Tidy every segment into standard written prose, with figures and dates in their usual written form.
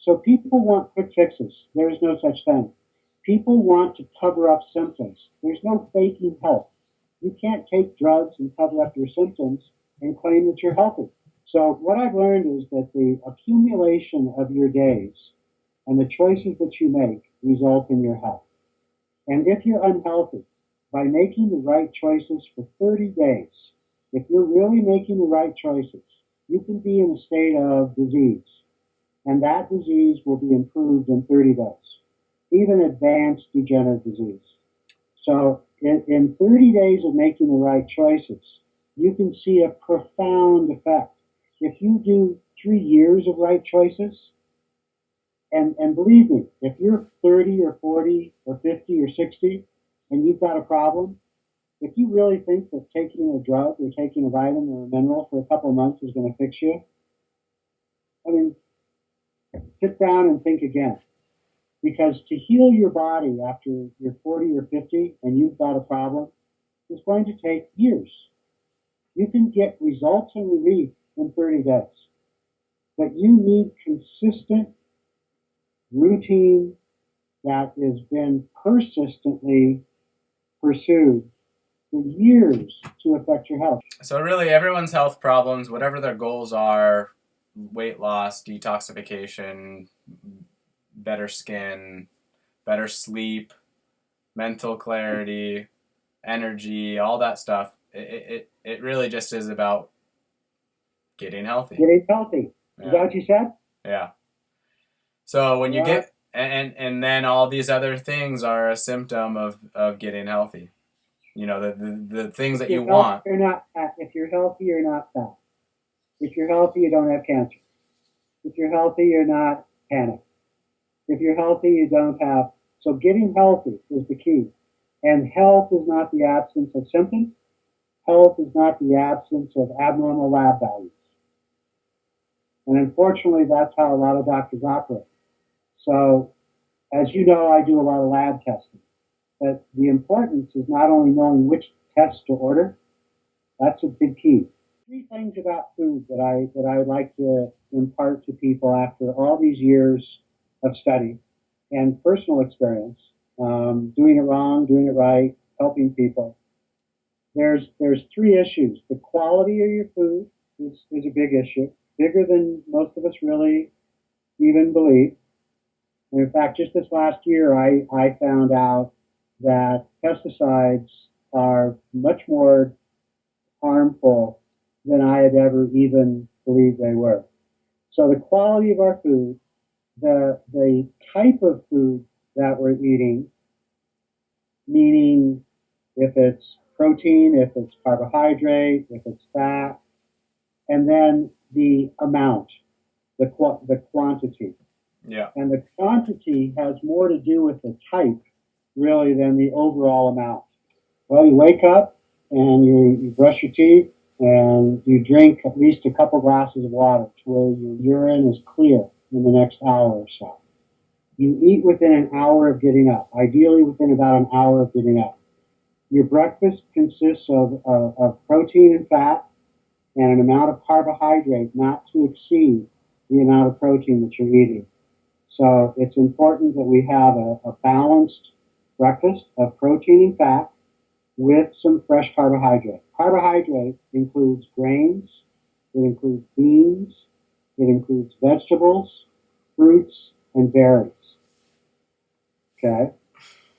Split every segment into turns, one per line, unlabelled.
So people want quick fixes. There is no such thing. People want to cover up symptoms. There's no faking health. You can't take drugs and cover up your symptoms and claim that you're healthy. So what I've learned is that the accumulation of your days and the choices that you make result in your health. And if you're unhealthy, by making the right choices for 30 days, if you're really making the right choices, you can be in a state of disease, and that disease will be improved in 30 days, even advanced degenerative disease. So, in 30 days of making the right choices, you can see a profound effect. If you do 3 years of right choices, and believe me, if you're 30 or 40 or 50 or 60 and you've got a problem, if you really think that taking a drug or taking a vitamin or a mineral for a couple of months is going to fix you, I mean, sit down and think again. Because to heal your body after you're 40 or 50 and you've got a problem is going to take years. You can get results and relief in 30 days, but you need consistent routine that has been persistently pursued for years to affect your health.
So really, everyone's health problems, whatever their goals are, weight loss, detoxification, better skin, better sleep, mental clarity, energy, all that stuff. It really just is about getting healthy.
Getting healthy. Is that what you said?
Yeah. So when you
Yeah.
get and then all these other things are a symptom of getting healthy. You know, the things that you want.
You're not fat. If you're healthy, you're not fat. If you're healthy, you don't have cancer. If you're healthy, you're not panicked. If you're healthy, you don't have. So getting healthy is the key. And health is not the absence of symptoms. Health is not the absence of abnormal lab values. And unfortunately, that's how a lot of doctors operate. So, as you know, I do a lot of lab testing. But the importance is not only knowing which tests to order, that's a big key. Three things about food that I like to impart to people after all these years of study and personal experience, doing it wrong, doing it right, helping people. There's three issues. The quality of your food is a big issue, bigger than most of us really even believe. And in fact, just this last year, I found out that pesticides are much more harmful than I had ever even believed they were. So the quality of our food, the type of food that we're eating, meaning if it's protein, if it's carbohydrate, if it's fat, and then the amount, the quantity.
Yeah.
And the quantity has more to do with the type, really, than the overall amount. Well, you wake up and you brush your teeth and you drink at least a couple glasses of water to where your urine is clear in the next hour or so. You eat within an hour of getting up, ideally within about an hour of getting up. Your breakfast consists of protein and fat and an amount of carbohydrate not to exceed the amount of protein that you're eating. So it's important that we have a balanced breakfast of protein and fat with some fresh carbohydrate. Carbohydrate includes grains, it includes beans, it includes vegetables, fruits, and berries. Okay?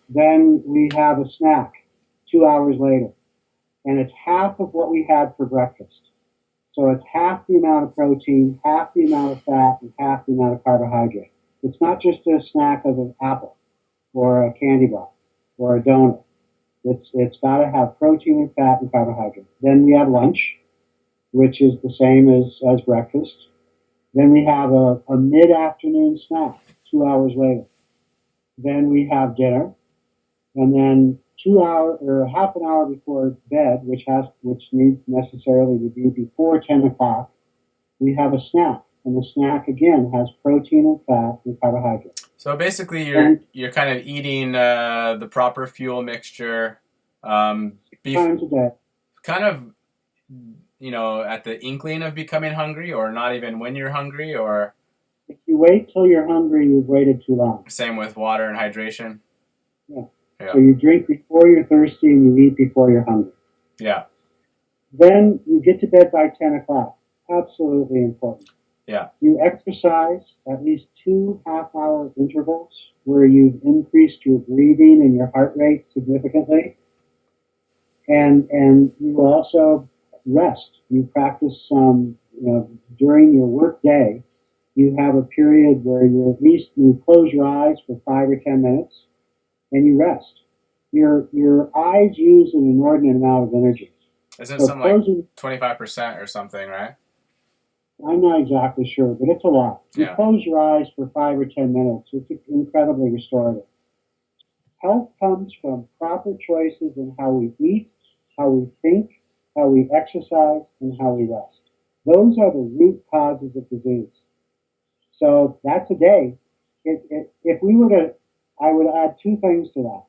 Then we have a snack 2 hours later, and it's half of what we had for breakfast. So it's half the amount of protein, half the amount of fat, and half the amount of carbohydrate. It's not just a snack of an apple or a candy bar or a donut. It's got to have protein and fat and carbohydrate. Then we have lunch, which is the same as breakfast. Then we have a mid-afternoon snack 2 hours later. Then we have dinner, and then 2 hours or half an hour before bed, which needs necessarily to be before 10 o'clock, we have a snack, and the snack again has protein and fat and carbohydrate.
So basically, you're kind of eating the proper fuel mixture,
times a day.
kind of, you know, at the inkling of becoming hungry, or not even when you're hungry, or
If you wait till you're hungry, you've waited too long.
Same with water and hydration.
Yeah.
Yeah.
So you drink before you're thirsty and you eat before you're hungry.
Yeah.
Then you get to bed by 10 o'clock. Absolutely important.
Yeah.
You exercise at least 2 half-hour intervals where you've increased your breathing and your heart rate significantly. And you also rest. You practice some, during your work day, you have a period where you close your eyes for 5 or 10 minutes and you rest. Your eyes use an inordinate amount of energy.
Isn't it
So
something like
closing,
25% or something, right?
I'm not exactly sure, but it's a lot. You
Yeah.
close your eyes for 5 or 10 minutes. It's incredibly restorative. Health comes from proper choices in how we eat, how we think, how we exercise, and how we rest. Those are the root causes of disease. So that's a day. If we were to, I would add 2 things to that.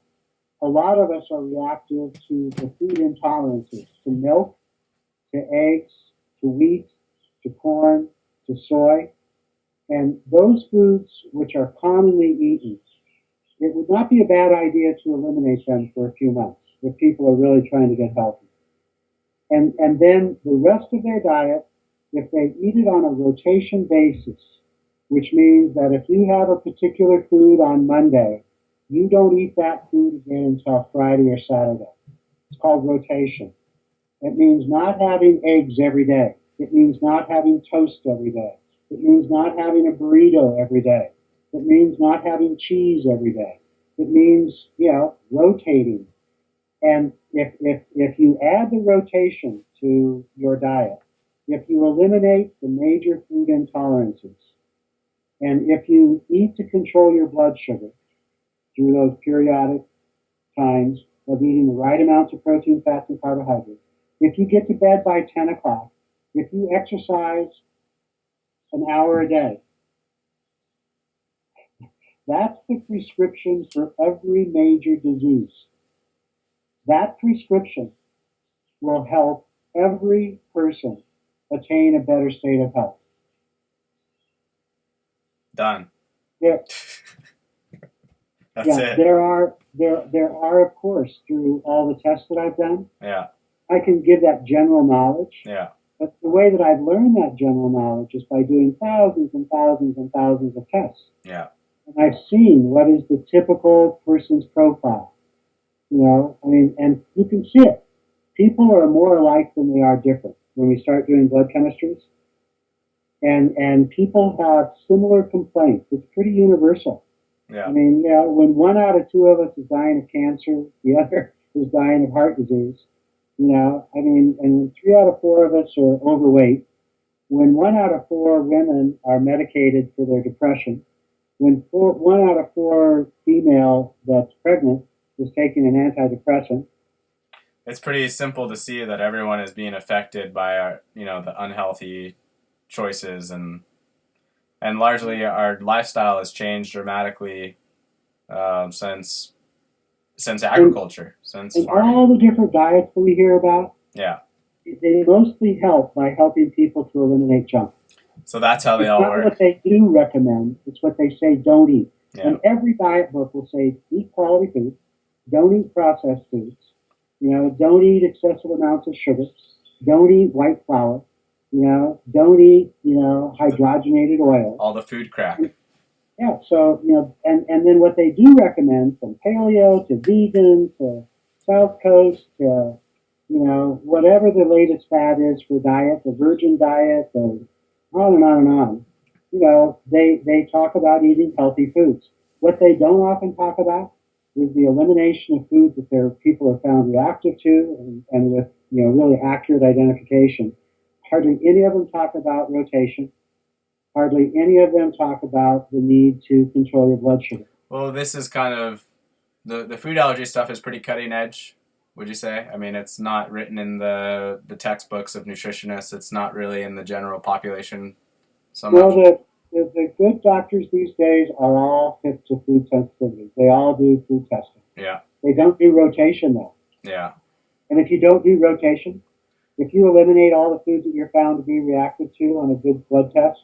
A lot of us are reactive to the food intolerances, to milk, to eggs, to wheat, to corn, to soy. And those foods which are commonly eaten, it would not be a bad idea to eliminate them for a few months if people are really trying to get healthy. And then the rest of their diet, if they eat it on a rotation basis, which means that if you have a particular food on Monday, you don't eat that food again until Friday or Saturday. It's called rotation. It means not having eggs every day. It means not having toast every day. It means not having a burrito every day. It means not having cheese every day. It means, rotating. And if you add the rotation to your diet, if you eliminate the major food intolerances, and if you eat to control your blood sugar through those periodic times of eating the right amounts of protein, fats, and carbohydrates, if you get to bed by 10 o'clock, if you exercise an hour a day, that's the prescription for every major disease. That prescription will help every person attain a better state of health.
Done.
Yeah.
That's it.
There are, of course, through all the tests that I've done,
Yeah.
I can give that general knowledge.
Yeah.
But the way that I've learned that general knowledge is by doing thousands and thousands and thousands of tests.
Yeah.
And I've seen what is the typical person's profile. And you can see it. People are more alike than they are different when we start doing blood chemistries. And people have similar complaints. It's pretty universal.
Yeah.
When 1 out of 2 of us is dying of cancer, the other is dying of heart disease. And when 3 out of 4 of us are overweight, when 1 out of 4 women are medicated for their depression, when 1 out of 4 female that's pregnant is taking an antidepressant.
It's pretty simple to see that everyone is being affected by our, the unhealthy choices, and largely our lifestyle has changed dramatically since agriculture, since
and
farming.
All the different diets that we hear about,
Yeah.
they mostly help by helping people to eliminate junk.
So that's how they
It's
all
not
work.
what they do recommend, it's what they say don't eat.
Yeah.
And every diet book will say eat quality food, don't eat processed foods, don't eat excessive amounts of sugar, don't eat white flour, don't eat, hydrogenated oil.
All the food crap.
Yeah, so, and then what they do recommend, from paleo to vegan to South Coast to, whatever the latest fad is for diet, the virgin diet, and on and on and on, they talk about eating healthy foods. What they don't often talk about is the elimination of foods that their people are found reactive to, and with, really accurate identification. Hardly any of them talk about rotation. Hardly any of them talk about the need to control your blood sugar.
Well, this is kind of, the food allergy stuff is pretty cutting edge, would you say? It's not written in the textbooks of nutritionists. It's not really in the general population so much.
Well, the good doctors these days are all hip to food sensitivity. They all do food testing.
Yeah.
They don't do rotation, though.
Yeah.
And if you don't do rotation, if you eliminate all the foods that you're found to be reactive to on a good blood test,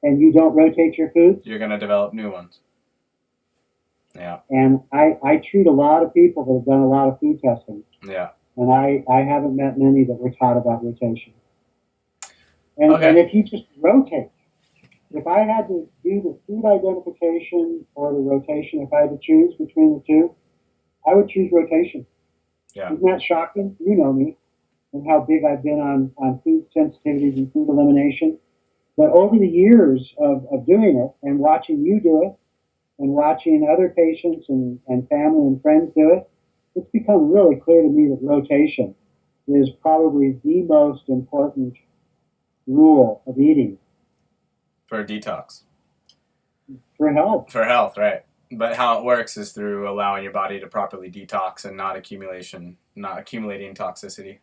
and you don't rotate your foods.
You're going to develop new ones. Yeah.
And I treat a lot of people that have done a lot of food testing,
Yeah.
and I haven't met many that were taught about rotation. And,
Okay.
and if you just rotate, if I had to do the food identification or the rotation, if I had to choose between the two, I would choose rotation.
Yeah.
Isn't that shocking? You know me and how big I've been on food sensitivities and food elimination. But over the years of doing it and watching you do it and watching other patients and family and friends do it, it's become really clear to me that rotation is probably the most important rule of eating
For detox.
for health.
For health, right. But how it works is through allowing your body to properly detox and not accumulating toxicity.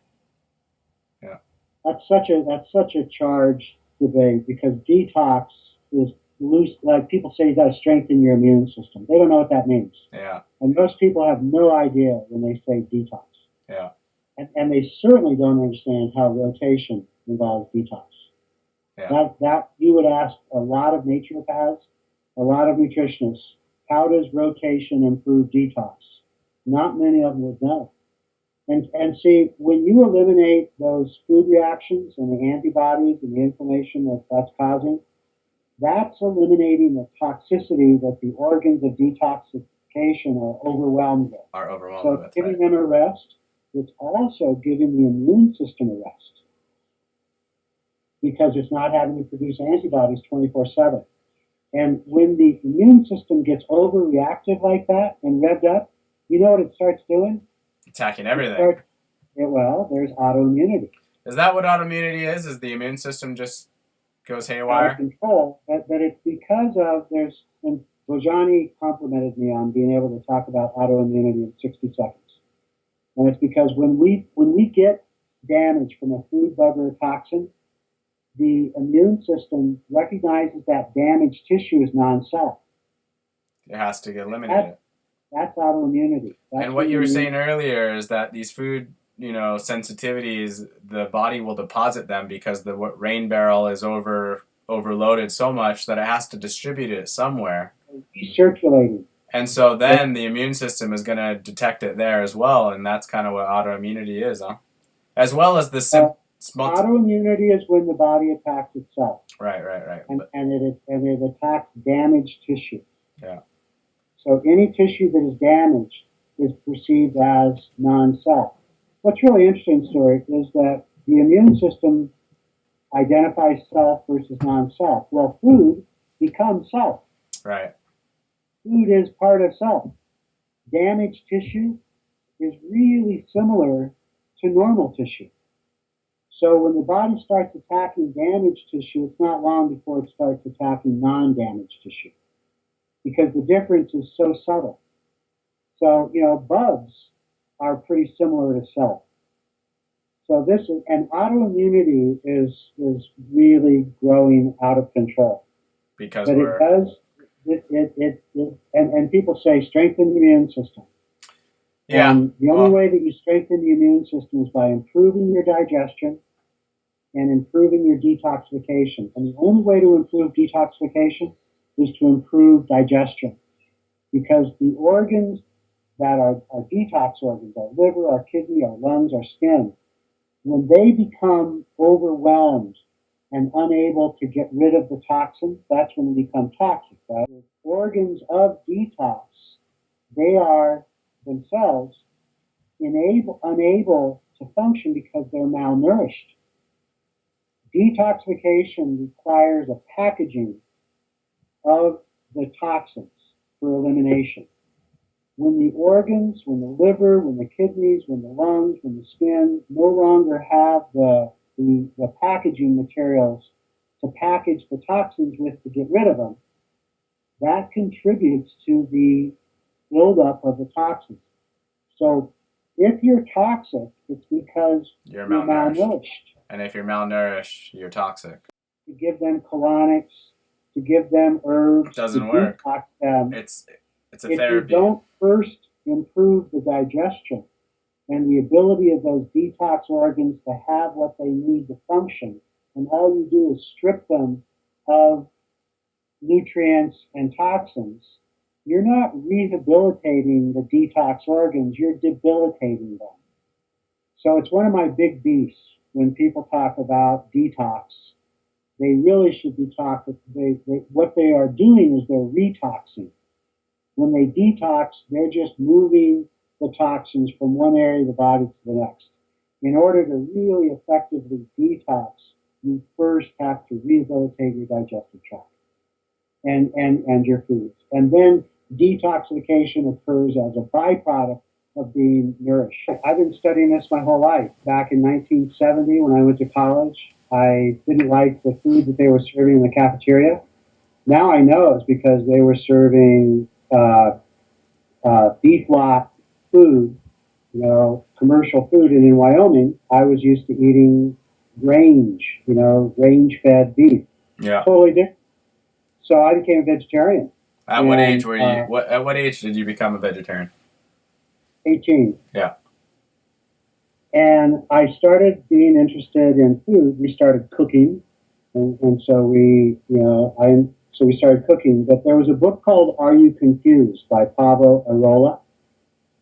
Yeah.
That's such a charged debate because detox is loose. Like people say, you got to strengthen your immune system. They don't know what that means,
Yeah.
and most people have no idea when they say detox.
Yeah.
And they certainly don't understand how rotation involves detox.
Yeah.
That you would ask a lot of naturopaths, a lot of nutritionists, how does rotation improve detox? Not many of them would know. And see, when you eliminate those food reactions and the antibodies and the inflammation that that's causing, that's eliminating the toxicity that the organs of detoxification are overwhelmed with.
Are overwhelmed
So
with,
it's giving
right.
them a rest. It's also giving the immune system a rest because it's not having to produce antibodies 24/7. And when the immune system gets overreactive like that and revved up, you know what it starts doing?
Attacking everything.
Well, there's autoimmunity.
Is that what autoimmunity is? Is the immune system just goes
Out of
haywire?
control, but it's because of and Bojani complimented me on being able to talk about autoimmunity in 60 seconds. And it's because when we get damage from a food, bug, or a toxin, the immune system recognizes that damaged tissue as non-self.
It has to get eliminated.
That's autoimmunity. That's
And what you were saying earlier is that these food, sensitivities, the body will deposit them because the rain barrel is overloaded so much that it has to distribute it somewhere.
Recirculating.
And so then the immune system is going to detect it there as well, and that's kind of what autoimmunity is, huh? As well as the
autoimmunity is when the body attacks itself.
Right.
And it attacks damaged tissue.
Yeah.
So any tissue that is damaged is perceived as non-self. What's really interesting, Stuart, is that the immune system identifies self versus non-self. Well, food becomes self.
Right.
Food is part of self. Damaged tissue is really similar to normal tissue. So when the body starts attacking damaged tissue, it's not long before it starts attacking non-damaged tissue because the difference is so subtle. So, bugs are pretty similar to self. So and autoimmunity is really growing out of control.
Because
and people say strengthen the immune system.
Yeah.
And the only way that you strengthen the immune system is by improving your digestion and improving your detoxification. And the only way to improve detoxification is to improve digestion. Because the organs that are detox organs, our liver, our kidney, our lungs, our skin, when they become overwhelmed and unable to get rid of the toxins, that's when they become toxic, right? Organs of detox, they are themselves unable to function because they're malnourished. Detoxification requires a packaging of the toxins for elimination. When the organs, when the liver, when the kidneys, when the lungs, when the skin no longer have the packaging materials to package the toxins with to get rid of them, that contributes to the buildup of the toxins. So if you're toxic, it's because
you're
malnourished.
And if you're malnourished, you're toxic.
To give them colonics, to give them herbs,
doesn't work.
Detox them.
It's a
if
therapy.
You don't first improve the digestion and the ability of those detox organs to have what they need to function, and all you do is strip them of nutrients and toxins, you're not rehabilitating the detox organs, you're debilitating them. So it's one of my big beefs when people talk about detox. They really should be talking, what they are doing is they're retoxing. When they detox, they're just moving the toxins from one area of the body to the next. In order to really effectively detox, you first have to rehabilitate your digestive tract and your foods. And then detoxification occurs as a byproduct of being nourished. I've been studying this my whole life. Back in 1970, when I went to college, I didn't like the food that they were serving in the cafeteria. Now I know it's because they were serving beef lot food, commercial food. And in Wyoming, I was used to eating range-fed beef.
Yeah.
Totally different. So I became a vegetarian.
At what age were you? At what age did you become a vegetarian?
18.
Yeah.
And I started being interested in food. We started cooking, and so we started cooking. But there was a book called "Are You Confused" by Pablo Arola,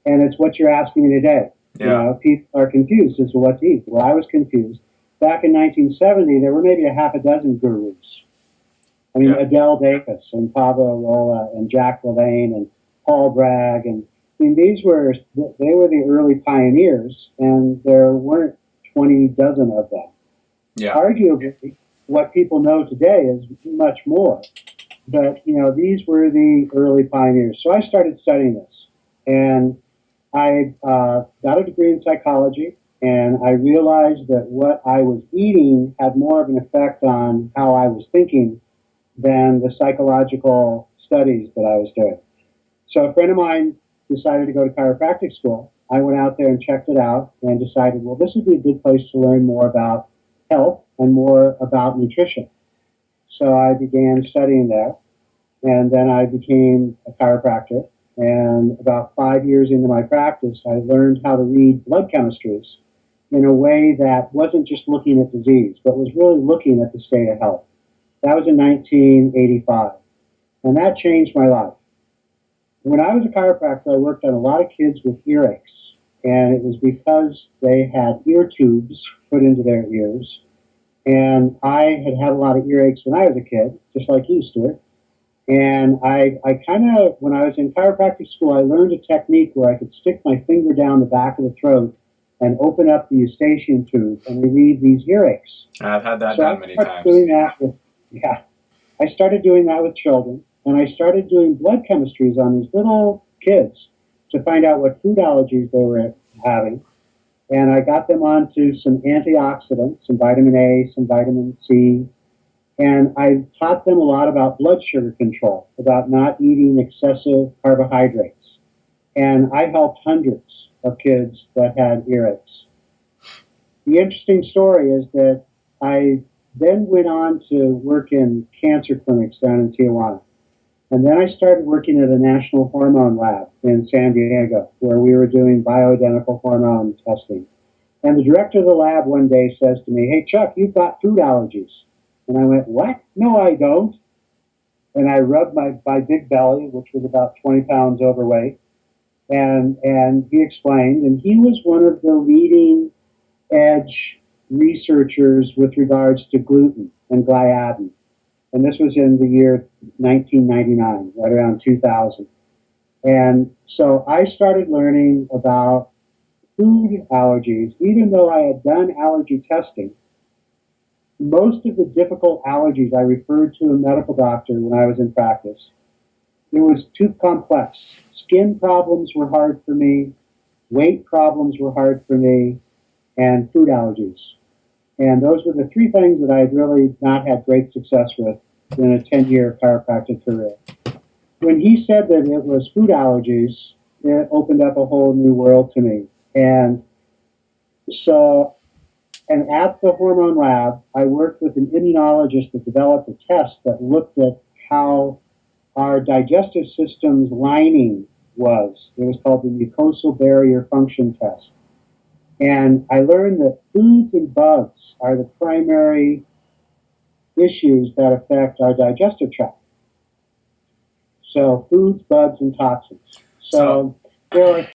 and it's what you're asking me today.
Yeah.
People are confused as to what to eat. Well, I was confused. Back in 1970, there were maybe a half a dozen gurus. I mean, Adele Davis and Pablo Arola and Jack LaLanne and Paul Bragg, and they were the early pioneers, and there weren't 20 dozen of them.
Yeah.
Arguably, what people know today is much more, but these were the early pioneers. So I started studying this, and I got a degree in psychology, and I realized that what I was eating had more of an effect on how I was thinking than the psychological studies that I was doing. So a friend of mine decided to go to chiropractic school. I went out there and checked it out and decided, well, this would be a good place to learn more about health and more about nutrition. So I began studying there, and then I became a chiropractor. And about 5 years into my practice, I learned how to read blood chemistries in a way that wasn't just looking at disease, but was really looking at the state of health. That was in 1985, and that changed my life. When I was a chiropractor, I worked on a lot of kids with earaches, and it was because they had ear tubes put into their ears, and I had a lot of earaches when I was a kid, just like you, Stuart. And I kind of, when I was in chiropractic school, I learned a technique where I could stick my finger down the back of the throat and open up the eustachian tube and relieve these earaches.
I've had that done many times.
I started doing that with children, and I started doing blood chemistries on these little kids to find out what food allergies they were having. And I got them onto some antioxidants, some vitamin A, some vitamin C, and I taught them a lot about blood sugar control, about not eating excessive carbohydrates. And I helped hundreds of kids that had earaches. The interesting story is that I then went on to work in cancer clinics down in Tijuana. And then I started working at a national hormone lab in San Diego, where we were doing bioidentical hormone testing. And the director of the lab one day says to me, "Hey, Chuck, you've got food allergies." And I went, "What? No, I don't." And I rubbed my big belly, which was about 20 pounds overweight. And he explained, and he was one of the leading edge researchers with regards to gluten and gliadin. And this was in the year 1999, right around 2000. And so I started learning about food allergies, even though I had done allergy testing. Most of the difficult allergies I referred to a medical doctor when I was in practice. It was too complex. Skin problems were hard for me, weight problems were hard for me, and food allergies. And those were the three things that I had really not had great success with in a 10-year chiropractic career. When he said that it was food allergies, it opened up a whole new world to me. And at the hormone lab, I worked with an immunologist that developed a test that looked at how our digestive system's lining was. It was called the mucosal barrier function test. And I learned that foods and bugs are the primary issues that affect our digestive tract. So foods, bugs, and toxins. So there are